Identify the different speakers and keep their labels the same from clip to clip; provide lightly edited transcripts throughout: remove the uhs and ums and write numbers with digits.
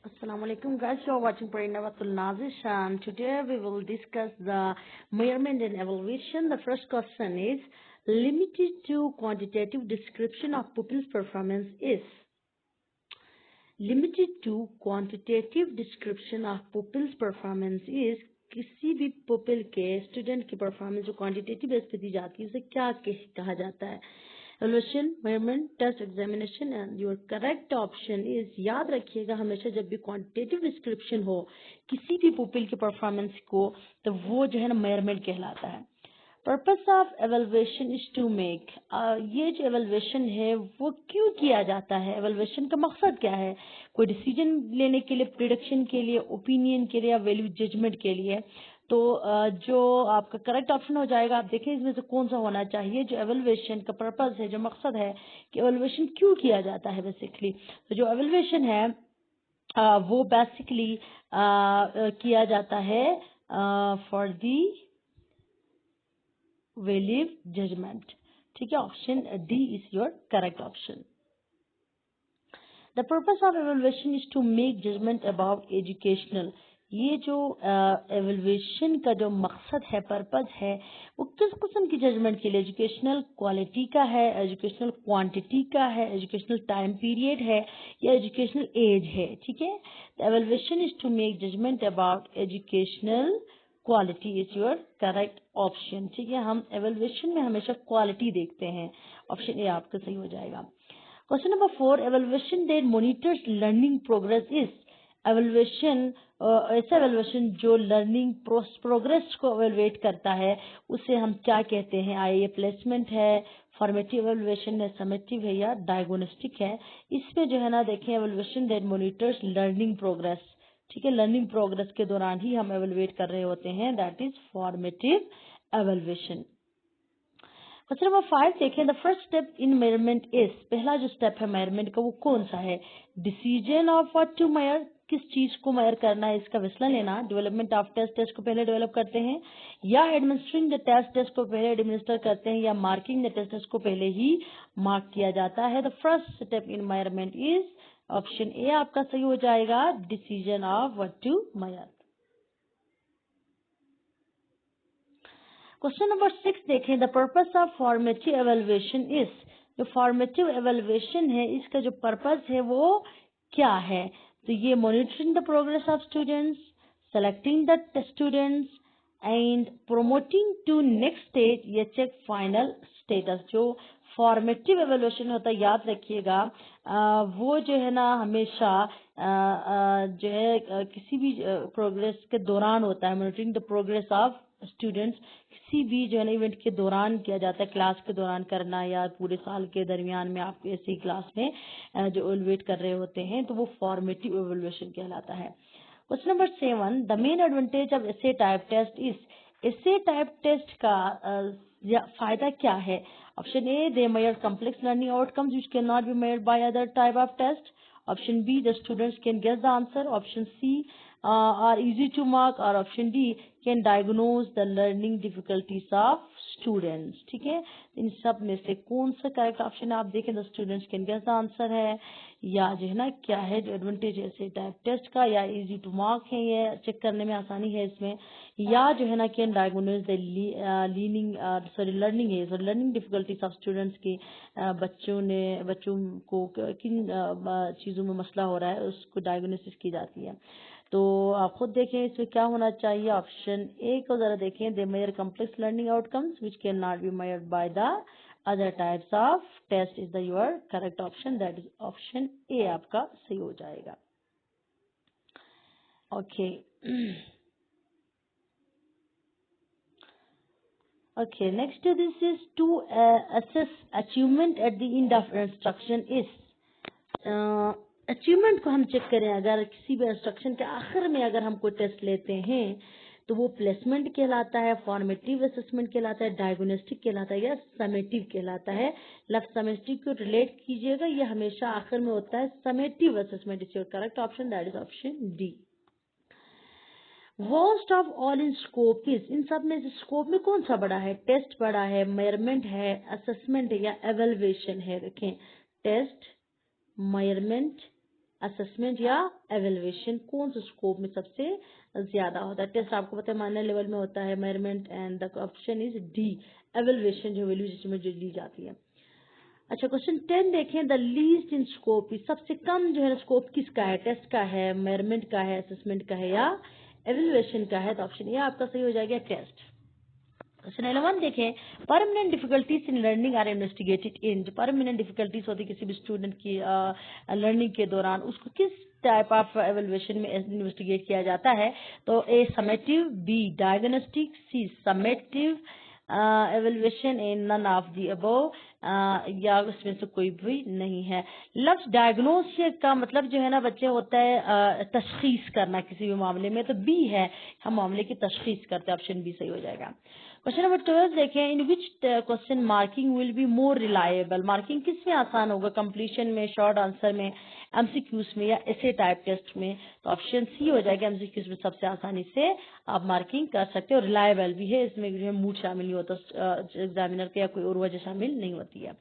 Speaker 1: Assalamu alaikum guys, you are watching Parinawatul Nazish and today we will discuss the measurement and evaluation. The first question is limited to quantitative description of pupil's performance is limited to quantitative description of pupil's performance is किसी भी pupil के student की performance जो quantitative base पे दी जाती है उसे क्या कहा जाता है। Evaluation, measurement, test, examination and your correct option is, याद रखिएगा हमेशा जब भी क्वांटिटेटिव डिस्क्रिप्शन हो किसी भी पुपिल की परफॉर्मेंस को तो वो जो है ना मेजरमेंट कहलाता है। Purpose of evaluation is to make, ये जो एवेल्युएशन है वो क्यों किया जाता है, एवेल्युएशन का मकसद क्या है, कोई डिसीजन लेने के लिए, प्रिडिक्शन के लिए, ओपिनियन के लिए या वैल्यू जजमेंट के लिए। तो जो आपका करेक्ट ऑप्शन हो जाएगा, आप देखें इसमें से कौन सा होना चाहिए। जो एवेल्युएशन का पर्पस है, जो मकसद है कि एवेल्युएशन क्यों किया जाता है बेसिकली, तो जो एवेल्युएशन है वो बेसिकली किया जाता है फॉर दी वैल्यू जजमेंट। ठीक है, option D is your correct option. The purpose of evaluation is to make judgement about educational, ये जो एवेल्युएशन का जो मकसद है, पर्पस है, वो किस किस्म की जजमेंट के लिए, एजुकेशनल क्वालिटी का है, एजुकेशनल क्वांटिटी का है, एजुकेशनल टाइम पीरियड है या एजुकेशनल एज है। ठीक है, evaluation is to make judgement about educational quality is your correct option. ठीक है, हम एवेल्युएशन में हमेशा क्वालिटी देखते हैं, ऑप्शन ए आपका सही हो जाएगा। Question number 4, evaluation that monitors learning progress is, evaluation ऐसा एवेल्युएशन जो लर्निंग प्रोग्रेस को एवेल्युएट करता है उसे हम क्या कहते हैं। आई, ये प्लेसमेंट है, फॉर्मेटिव एवेल्युएशन है, समेटिव है या डायग्नोस्टिक है। इसमें जो है ना देखें, evaluation that monitors learning progress, ठीक है, लर्निंग प्रोग्रेस के दौरान ही हम एवेल्युएट कर रहे होते हैं, that is formative evaluation. Question number 5 देखें, the first step in measurement is, पहला जो स्टेप है मेजरमेंट का वो कौन सा है। Decision of what to measure, किस चीज को मेजर करना है, इसका फैसला लेना। डेवलपमेंट ऑफ टेस्ट, टेस्ट को पहले डेवलप करते हैं, या एडमिनिस्ट्रिंग द टेस्ट, टेस्ट को पहले एडमिनिस्टर करते हैं, या मार्किंग द टेस्ट, टेस्ट को पहले ही मार्क किया जाता है। The first step in measurement is, option A आपका सही हो जाएगा, decision of what to measure. Question number 6 देखें, the purpose of formative evaluation is, जो फॉर्मेटिव एवेल्युएशन है इसका जो पर्पस है वो क्या है। तो ये monitoring the progress of students, selecting the students and promoting to next stage या चेक फाइनल स्टेटस। जो फॉर्मेटिव एवेल्युएशन होता है, याद रखिएगा वो जो है ना हमेशा जो है किसी भी प्रोग्रेस के दौरान होता है। Monitoring the progress of students किसी भी जो है ना इवेंट के दौरान किया जाता है, क्लास के दौरान करना या पूरे साल के दरमियान में आप ऐसी क्लास में जो एवेल्युएट कर रहे होते हैं, तो वो फॉर्मेटिव एवेल्युएशन कहलाता है। Question number 7, the main advantage of essay type test is, essay type test का फायदा क्या है। Option A, they measure complex learning outcomes which can not be measured by other type of test. Option B, the students can guess the answer. Option C, are easy to mark, और option D, can diagnose the learning difficulties of students. ठीक है, इन सब में से कौन सा correct option आप देखें, the students can guess the answer है, या जो है ना क्या है जो एडवांटेज है टाइप टेस्ट का, या इजी टू मार्क है, ये चेक करने में आसानी है इसमें, या जो है ना कैन डायग्नोज द लर्निंग है, sorry learning difficulties of students की, बच्चों को किन चीज़ों में मसला हो रहा है उसको डायग्नोसिस की जाती है। तो आप खुद देखें इसमें क्या होना चाहिए। ऑप्शन ए को जरा देखें, they measure complex learning outcomes which can not be measured by the other types of test is the your correct option, that is option A आपका सही हो जाएगा। Okay okay, next this is to assess achievement at the end of instruction is, achievement को हम check करें अगर किसी भी इंस्ट्रक्शन के आखिर में अगर हम कोई टेस्ट लेते हैं तो वो प्लेसमेंट कहलाता है, फॉर्मेटिव असेसमेंट कहलाता है, डायग्नोस्टिक कहलाता है या समेटिव कहलाता है। लफ्ज समेटिव को रिलेट कीजिएगा, ये हमेशा आखिर में होता है। Summative assessment is your correct option, that is option D. Worst of all in scope is, इन सब में से स्कोप में कौन सा बड़ा है। टेस्ट बड़ा है, मेजरमेंट है, असेसमेंट है या एवेल्युएशन है। देखें, टेस्ट, मेजरमेंट, असेसमेंट या एवेल्युएशन, कौन से स्कोप में सबसे ज्यादा होता है? टेस्ट आपको पता है माइनर लेवल में होता है, measurement, and the option is D, evaluation जो वैल्यू में जो ली जाती है। अच्छा, क्वेश्चन 10 देखें, द लीस्ट इन स्कोप, सबसे कम जो है स्कोप किसका है? टेस्ट का है, मेजरमेंट का है, असेसमेंट का है या एवेल्युएशन का है? तो ऑप्शन ए आपका सही हो जाएगा, टेस्ट। क्वेश्चन 11 देखें, permanent difficulties in learning are investigated in, जो परमानेंट डिफिकल्टीज होती है किसी भी स्टूडेंट की लर्निंग के दौरान, उसको किस टाइप ऑफ एवेल्युएशन में इन्वेस्टिगेट किया जाता है? तो A summative, B diagnostic, C summative evaluation, in none of the above, या उसमें से कोई भी नहीं है। लफ्ज डायग्नोस का मतलब जो है ना बच्चे होता है तशखीस करना किसी भी मामले में, तो बी है, हम मामले की तशखीस करते हैं, ऑप्शन बी सही हो जाएगा। क्वेश्चन नंबर 12 देखें, in which question marking will be more reliable, marking किस में आसान होगा? कंप्लीशन में, शॉर्ट आंसर में, एमसीक्यूज में या ऐसे टाइप टेस्ट में? तो ऑप्शन सी हो जाएगा, एमसीक्यूज में सबसे आसानी से आप मार्किंग कर सकते हो, रिलायबल भी है, इसमें जो है मूड शामिल नहीं होता एग्जामिनर के, या कोई और वजह शामिल नहीं होती है।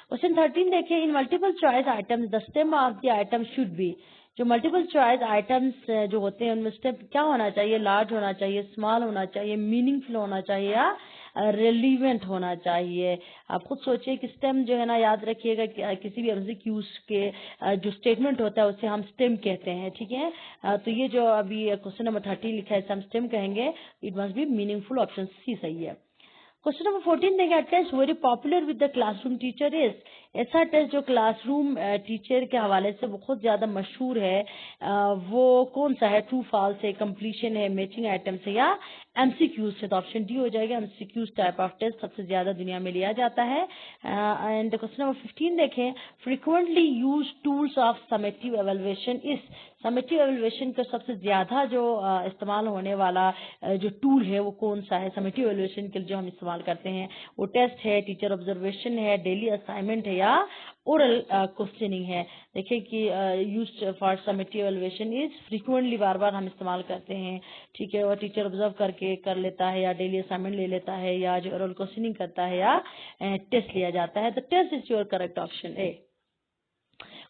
Speaker 1: क्वेश्चन 13 देखें, इन multiple choice items the stem of the item should be, जो मल्टीपल चॉइस आइटम्स जो होते हैं उनमें स्टेप क्या होना चाहिए? लार्ज होना चाहिए, स्मॉल होना चाहिए, मीनिंगफुल होना चाहिए या रेलिवेंट होना चाहिए? आप खुद सोचिए कि स्टेम जो है ना, याद रखिएगा कि किसी भी एमसीक्यूज के जो स्टेटमेंट होता है उसे हम स्टेम कहते हैं, ठीक है। तो ये जो अभी क्वेश्चन नंबर 30 लिखा है इसे हम स्टेम कहेंगे, it must be meaningful, option C सही है। क्वेश्चन नंबर 14 देखें, test very popular with the classroom teacher is, ऐसा टेस्ट जो क्लासरूम टीचर के हवाले से बहुत ज्यादा मशहूर है, वो कौन सा है? ट्रू फॉल्स है, कंप्लीशन है, मैचिंग आइटम्स है या एमसीक्यूज है? तो ऑप्शन डी हो जाएगा, एमसीक्यूज टाइप ऑफ टेस्ट सबसे ज्यादा दुनिया में लिया जाता है। एंड क्वेश्चन नंबर 15 देखें, frequently use tools of summative evaluation is, summative evaluation का सबसे ज्यादा जो इस्तेमाल होने वाला जो टूल है वो कौन सा है? समेटिव एवेल्युएशन के लिए जो हम इस्तेमाल करते हैं वो टेस्ट है, टीचर ऑब्जर्वेशन है, डेली असाइनमेंट है या ओरल क्वेश्चनिंग है? देखिए कि used for summative evaluation is, frequently बार बार हम इस्तेमाल करते हैं, ठीक है, और टीचर ऑब्जर्व करके कर लेता है या डेली असाइनमेंट ले लेता है या जो ओरल क्वेश्चनिंग करता है या टेस्ट लिया जाता है। तो test is your correct option A.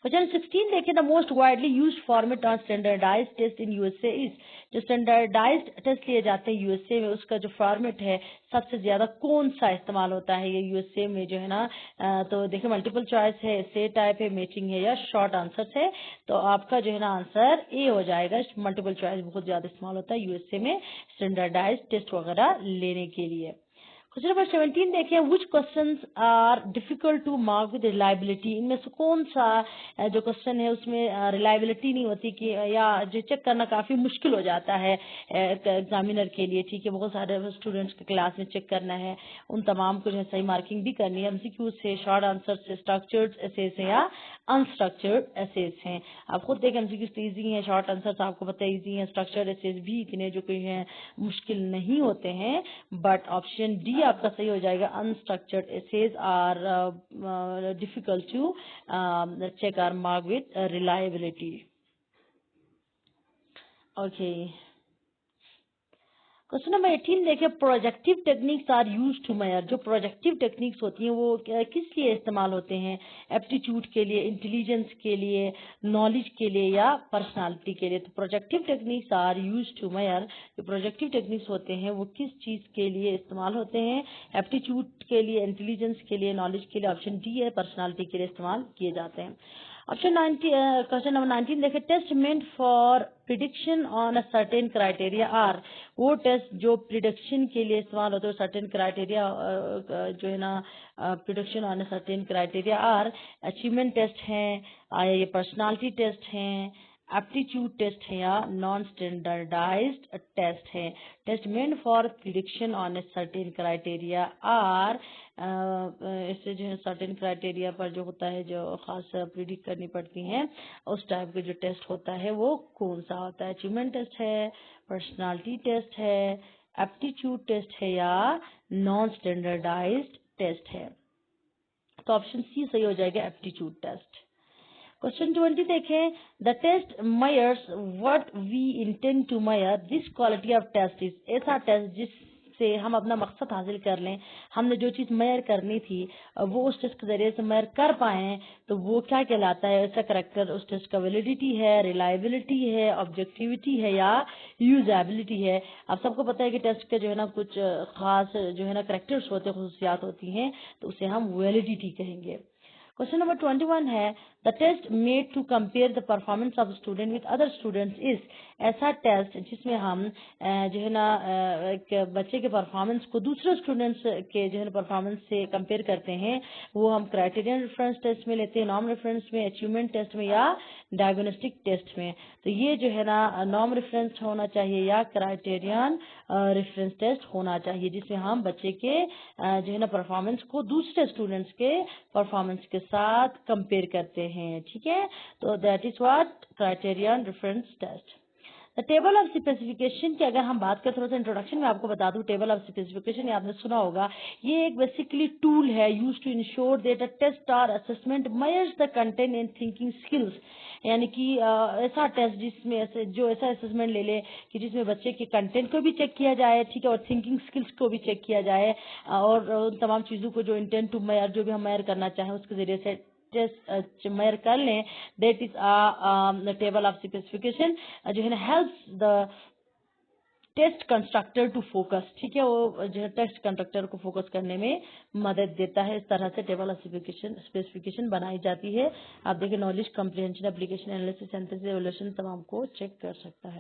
Speaker 1: Question 16 देखें, the most widely used format on standardised test in USA is, जो स्टैंडर्डाइज्ड टेस्ट लिए जाते हैं यूएसए में उसका जो फॉर्मेट है सबसे ज्यादा कौन सा इस्तेमाल होता है ये यूएसए में जो है ना? तो देखिए मल्टीपल चॉइस है, ऐसे टाइप है, मैचिंग है या शॉर्ट आंसर है? तो आपका जो है ना आंसर ए हो जाएगा, मल्टीपल चॉइस बहुत ज्यादा इस्तेमाल होता है यूएसए में स्टैंडर्डाइज्ड टेस्ट वगैरह लेने के लिए। क्वेश्चन नंबर 17 देखिए, which questions are difficult to mark with reliability, इनमें से कौन सा जो क्वेश्चन है उसमें रिलायबिलिटी नहीं होती कि, या जो चेक करना काफी मुश्किल हो जाता है एग्जामिनर के लिए, ठीक है, बहुत सारे स्टूडेंट्स के क्लास में चेक करना है, उन तमाम को जो है सही मार्किंग भी करनी है, एमसीक्यू से, शॉर्ट आंसर से, स्ट्रक्चर्ड एसेस है या अनस्ट्रक्चर्ड एसेस हैं? आप खुद देखें एमसीक्यू तो ईजी है, शॉर्ट आंसर आपको पता है ईजी है, स्ट्रक्चर्ड एसेस भी इतने जो कोई है मुश्किल नहीं होते हैं, बट ऑप्शन डी आपका सही हो जाएगा, unstructured essays are difficult to check or mark with reliability. Okay, question number 18 देखिए, projective techniques are use to measure, जो प्रोजेक्टिव टेक्निक्स होती हैं वो किस लिए इस्तेमाल होते हैं? एप्टीट्यूड के लिए, इंटेलिजेंस के लिए, नॉलेज के लिए या पर्सनालिटी के लिए? तो projective techniques are use to measure, जो प्रोजेक्टिव टेक्निक्स होते हैं वो किस चीज के लिए इस्तेमाल होते हैं? एप्टीट्यूड के लिए, इंटेलिजेंस के लिए, नॉलेज के लिए? ऑप्शन डी है, पर्सनालिटी के लिए इस्तेमाल किए जाते हैं। ऑप्शन 90, क्वेश्चन नंबर 19 देखें, test meant for prediction on a certain criteria are, वो टेस्ट जो प्रिडिक्शन के लिए इस्तेमाल होते हैं सर्टेन क्राइटेरिया जो है ना, prediction on a certain criteria are, achievement test हैं, ये पर्सनालिटी टेस्ट हैं, एप्टीट्यूड टेस्ट है या नॉन स्टैंडर्डाइज्ड टेस्ट है? Test meant for prediction on a certain criteria are, इससे जो है सर्टेन क्राइटेरिया पर जो होता है जो खास प्रिडिक्ट करनी पड़ती हैं उस टाइप का जो टेस्ट होता है वो कौन सा होता है? अचीवमेंट टेस्ट है, पर्सनालिटी टेस्ट है, एप्टीट्यूड टेस्ट है या नॉन स्टैंडर्डाइज्ड टेस्ट है? तो ऑप्शन सी सही हो जाएगा, एप्टीट्यूड टेस्ट। क्वेश्चन 20 देखें, the test measures what we intend to measure, this quality of test is, ऐसा टेस्ट जिस से हम अपना मकसद हासिल कर लें, हमने जो चीज़ मेजर करनी थी वो उस टेस्ट के ज़रिए से मेजर कर पाएँ, तो वो क्या कहलाता है? ऐसा करेक्टर उस टेस्ट का वैलिडिटी है, रिलायबिलिटी है, ऑब्जेक्टिविटी है या यूजेबिलिटी है। अब सबको पता है कि टेस्ट के जो है ना कुछ खास जो है ना करेक्टर्स होते हैं, खसूसियात होती हैं, तो उसे हम वैलिडिटी कहेंगे। क्वेश्चन नंबर 21 है the test made to compare the performance of student with other students is. ऐसा टेस्ट जिसमें हम जो है ना एक बच्चे के परफॉर्मेंस को दूसरे स्टूडेंट्स के जो है ना परफॉर्मेंस से कंपेयर करते हैं, वो हम क्राइटेरियन रेफरेंस टेस्ट में लेते हैं, नॉर्म रेफरेंस में, अचीवमेंट टेस्ट में या डायग्नोस्टिक टेस्ट में। तो ये जो है ना नॉर्म रेफरेंस होना चाहिए या क्राइटेरियन रेफरेंस टेस्ट होना चाहिए, जिसमें हम बच्चे के जो है ना परफॉर्मेंस को दूसरे स्टूडेंट्स के परफॉर्मेंस के साथ कंपेयर करते हैं। ठीक है, तो that is what criterion reference test. The table of specification की अगर हम बात करें, थोड़ा सा इंट्रोडक्शन में आपको बता दूं, टेबल ऑफ स्पेसिफिकेशन आपने सुना होगा, ये एक बेसिकली टूल है use to ensure that a test और assessment measures the content and thinking skills. यानी कि ऐसा टेस्ट जिसमें ऐसा असेसमेंट ले ले कि जिसमें बच्चे के कंटेंट को भी चेक किया जाए, ठीक है, और थिंकिंग स्किल्स को भी चेक किया जाए, और उन तमाम चीज़ों को जो इंटेंट टू मेयर जो भी हम मेयर करना चाहें उसके जरिए से टेस्ट मेयर कर लें। That is the table of specification जो है ना helps the test constructor to focus. ठीक है, वो जो है टेस्ट कंस्ट्रक्टर को फोकस करने में मदद देता है। इस तरह से टेबल ऑफ स्पेसिफिकेशन बनाई जाती है। आप देखिए knowledge comprehension, application, analysis, synthesis, evaluation तमाम को चेक कर सकता है।